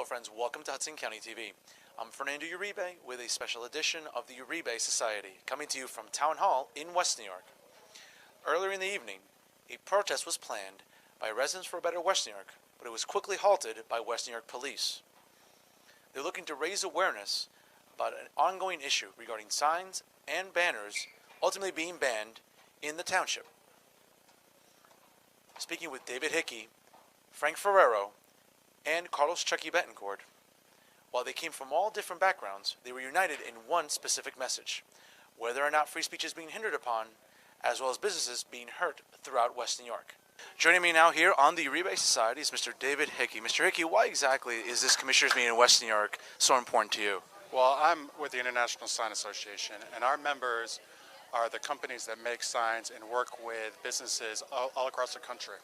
Hello friends, welcome to Hudson County TV. I'm Fernando Uribe with a special edition of the Uribe Society, coming to you from Town Hall in West New York. Earlier in the evening, a protest was planned by Residents for a Better West New York, but it was quickly halted by West New York police. They're looking to raise awareness about an ongoing issue regarding signs and banners ultimately being banned in the township. Speaking with David Hickey, Frank Ferrero, and Carlos Chucky Bettencourt, while they came from all different backgrounds, they were united in one specific message: whether or not free speech is being hindered upon, as well as businesses being hurt throughout West New York. Joining me now here on the Uribe Society is Mr. David Hickey. Mr. Hickey, why exactly is this Commissioners meeting in West New York so important to you? Well, I'm with the International Sign Association, and our members are the companies that make signs and work with businesses all across the country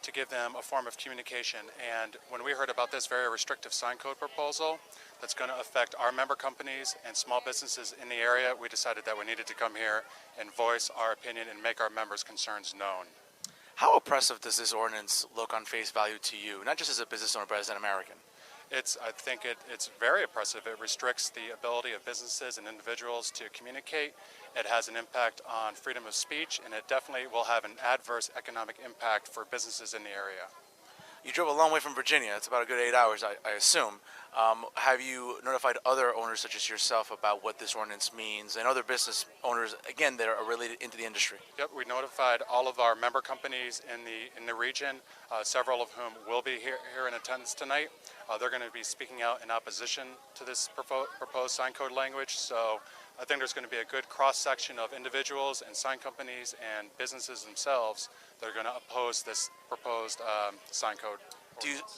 to give them a form of communication. And when we heard about this very restrictive sign code proposal that's going to affect our member companies and small businesses in the area, we decided that we needed to come here and voice our opinion and make our members' concerns known. How oppressive does this ordinance look on face value to you, not just as a business owner, but as an American? I think it's very oppressive. It restricts the ability of businesses and individuals to communicate. It has an impact on freedom of speech, and it definitely will have an adverse economic impact for businesses in the area. You drove a long way from Virginia. It's about a good 8 hours, I assume. Have you notified other owners such as yourself about what this ordinance means, and other business owners, again, that are related into the industry? Yep, we notified all of our member companies in the region, several of whom will be here in attendance tonight. They're going to be speaking out in opposition to this proposed sign code language. So I think there's going to be a good cross-section of individuals and sign companies and businesses themselves that are going to oppose this proposed sign code.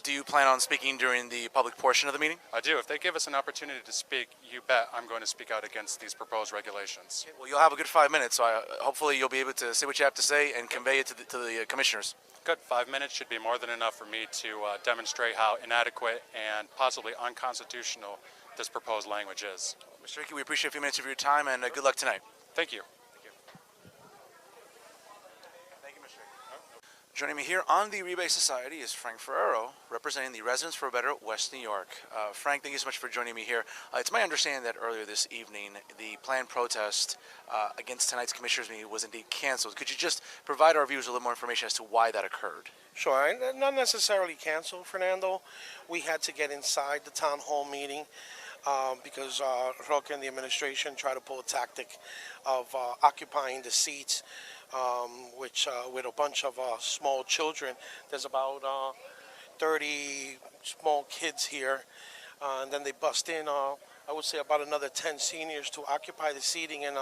Do you plan on speaking during the public portion of the meeting? I do. If they give us an opportunity to speak, you bet I'm going to speak out against these proposed regulations. Okay, well, you'll have a good 5 minutes, so hopefully you'll be able to say what you have to say and convey it to the commissioners. Good. 5 minutes should be more than enough for me to demonstrate how inadequate and possibly unconstitutional this proposed language is. Mr. Hickey, we appreciate a few minutes of your time, and good luck tonight. Thank you. Joining me here on the Uribe Society is Frank Ferrero, representing the Residents for a Better West New York. Frank, thank you so much for joining me here. It's my understanding that earlier this evening, the planned protest against tonight's Commissioners meeting was indeed canceled. Could you just provide our viewers a little more information as to why that occurred? Sure, not necessarily canceled, Fernando. We had to get inside the town hall meeting because Roque and the administration tried to pull a tactic of occupying the seats, which with a bunch of small children. There's about 30 small kids here, and then they bust in, I would say, about another 10 seniors to occupy the seating, and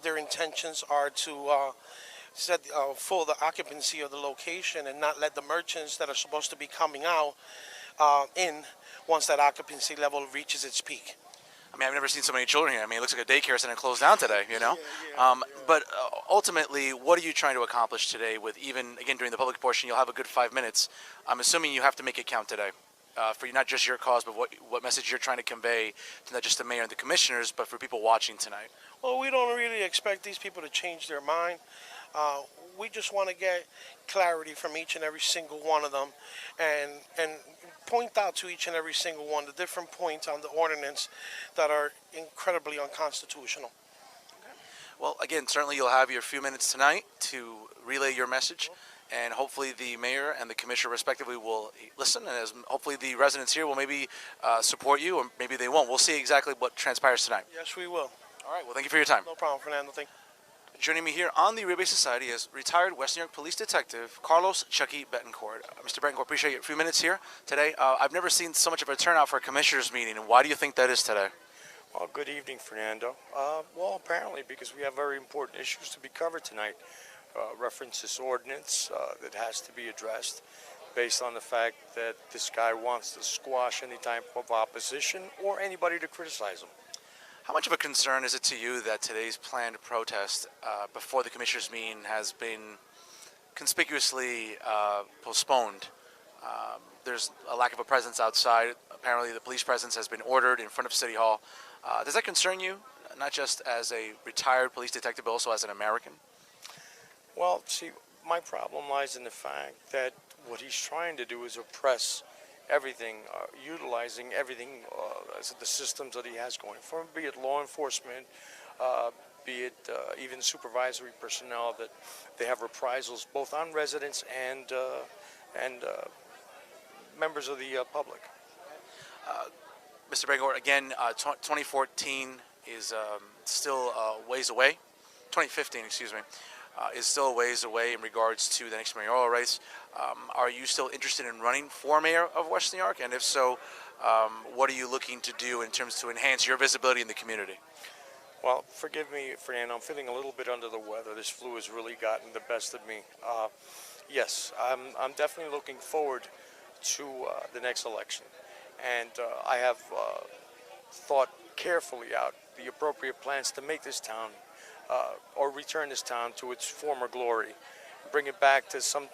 their intentions are to set full the occupancy of the location and not let the merchants that are supposed to be coming out in once that occupancy level reaches its peak. I mean, I've never seen so many children here. I mean, it looks like a daycare center closed down today, you know? But ultimately, what are you trying to accomplish today with, even, again, during the public portion, you'll have a good 5 minutes. I'm assuming you have to make it count today for not just your cause, but what message you're trying to convey to not just the mayor and the commissioners, but for people watching tonight. Well, we don't really expect these people to change their mind. We just want to get clarity from each and every single one of them and point out to each and every single one the different points on the ordinance that are incredibly unconstitutional. Okay. Well, again, certainly you'll have your few minutes tonight to relay your message, and hopefully the mayor and the commissioner respectively will listen, and as hopefully the residents here will maybe support you, or maybe they won't. We'll see exactly what transpires tonight. Yes, we will. All right, well, thank you for your time. No problem, Fernando. Thank you. Joining me here on the Uribe Society is retired West New York Police Detective Carlos Chucky Bettencourt. Mr. Bettencourt, appreciate your few minutes here today. I've never seen so much of a turnout for a commissioners meeting, and why do you think that is today? Well, good evening, Fernando. Well, apparently because we have very important issues to be covered tonight. Reference this ordinance that has to be addressed based on the fact that this guy wants to squash any type of opposition or anybody to criticize him. How much of a concern is it to you that today's planned protest before the commissioners' meeting has been conspicuously postponed? There's a lack of a presence outside. Apparently the police presence has been ordered in front of City Hall. Does that concern you, not just as a retired police detective, but also as an American? Well, see, my problem lies in the fact that what he's trying to do is oppress everything, utilizing everything, the systems that he has going for him, be it law enforcement, be it even supervisory personnel, that they have reprisals both on residents and members of the public. Mr. Bettencourt, again, 2014 is still ways away. 2015, excuse me, is still a ways away in regards to the next mayoral race. Are you still interested in running for mayor of West New York? And if so, what are you looking to do in terms to enhance your visibility in the community? Well, forgive me, Fernando, I'm feeling a little bit under the weather. This flu has really gotten the best of me. Yes, I'm definitely looking forward to the next election. And I have thought carefully out the appropriate plans to make this town or return this town to its former glory, bring it back to some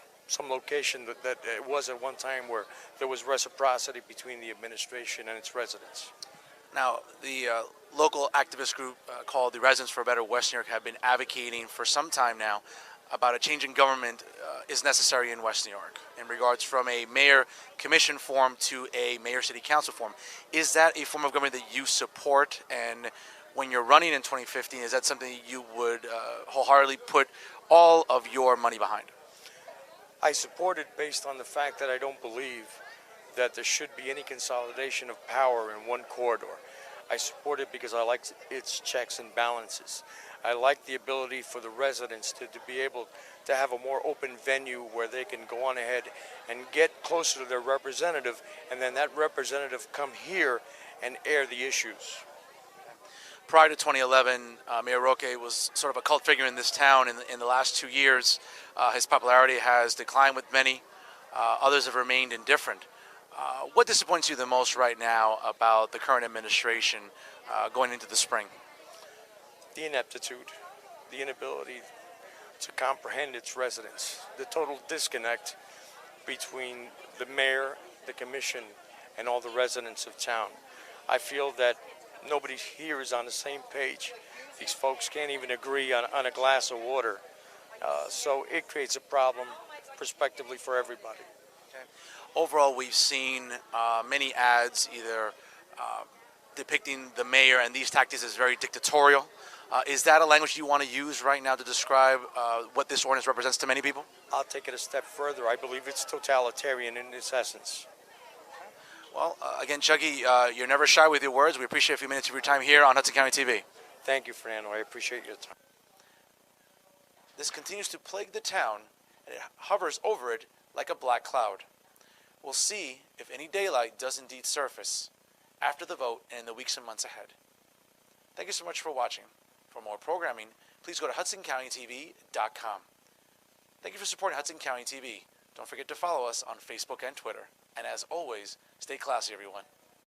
location that it was at one time, where there was reciprocity between the administration and its residents. Now, the local activist group called the Residents for a Better West New York have been advocating for some time now about a change in government is necessary in West New York in regards from a mayor commission form to a mayor city council form. Is that a form of government that you support? And when you're running in 2015, is that something you would wholeheartedly put all of your money behind? I support it based on the fact that I don't believe that there should be any consolidation of power in one corridor. I support it because I like its checks and balances. I like the ability for the residents to be able to have a more open venue where they can go on ahead and get closer to their representative, and then that representative come here and air the issues. Prior to 2011, Mayor Roque was sort of a cult figure in this town. In the last 2 years, his popularity has declined with many. Others have remained indifferent. What disappoints you the most right now about the current administration going into the spring? The ineptitude, the inability to comprehend its residents, the total disconnect between the mayor, the commission, and all the residents of town. I feel that nobody here is on the same page. These folks can't even agree on a glass of water. So it creates a problem prospectively for everybody. Okay. Overall, we've seen many ads either depicting the mayor and these tactics as very dictatorial. Is that a language you want to use right now to describe what this ordinance represents to many people? I'll take it a step further. I believe it's totalitarian in its essence. Well, again, Chucky, you're never shy with your words. We appreciate a few minutes of your time here on Hudson County TV. Thank you, Fernando. I appreciate your time. This continues to plague the town, and it hovers over it like a black cloud. We'll see if any daylight does indeed surface after the vote and in the weeks and months ahead. Thank you so much for watching. For more programming, please go to HudsonCountyTV.com. Thank you for supporting Hudson County TV. Don't forget to follow us on Facebook and Twitter. And as always, stay classy, everyone.